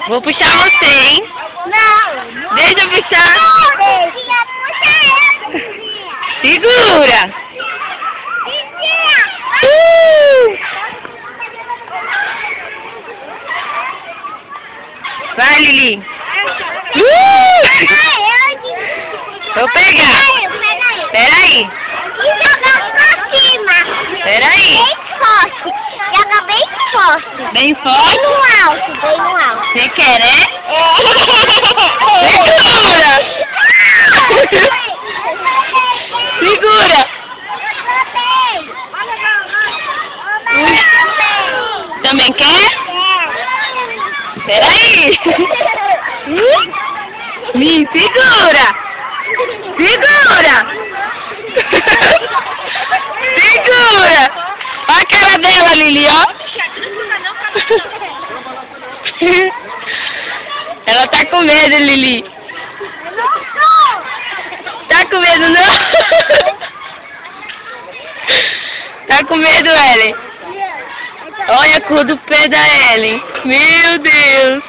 Vou puxar você, hein? Não. Deixa eu puxar. Puxa ela. Segura. Vai, Lili. Vou pegar. Peraí. Joga pra cima. Peraí. Bem forte. Joga bem forte. Bem forte. Bem no alto, bem no alto. Você quer, né? Segura. Segura. Também quer? Peraí. Me segura. Segura. Segura. Olha a cara dela, Lili, ó. Ela tá com medo, Lili. Tá com medo, não? Tá com medo, Ellen? Olha a cor do pé da Ellen. Meu Deus.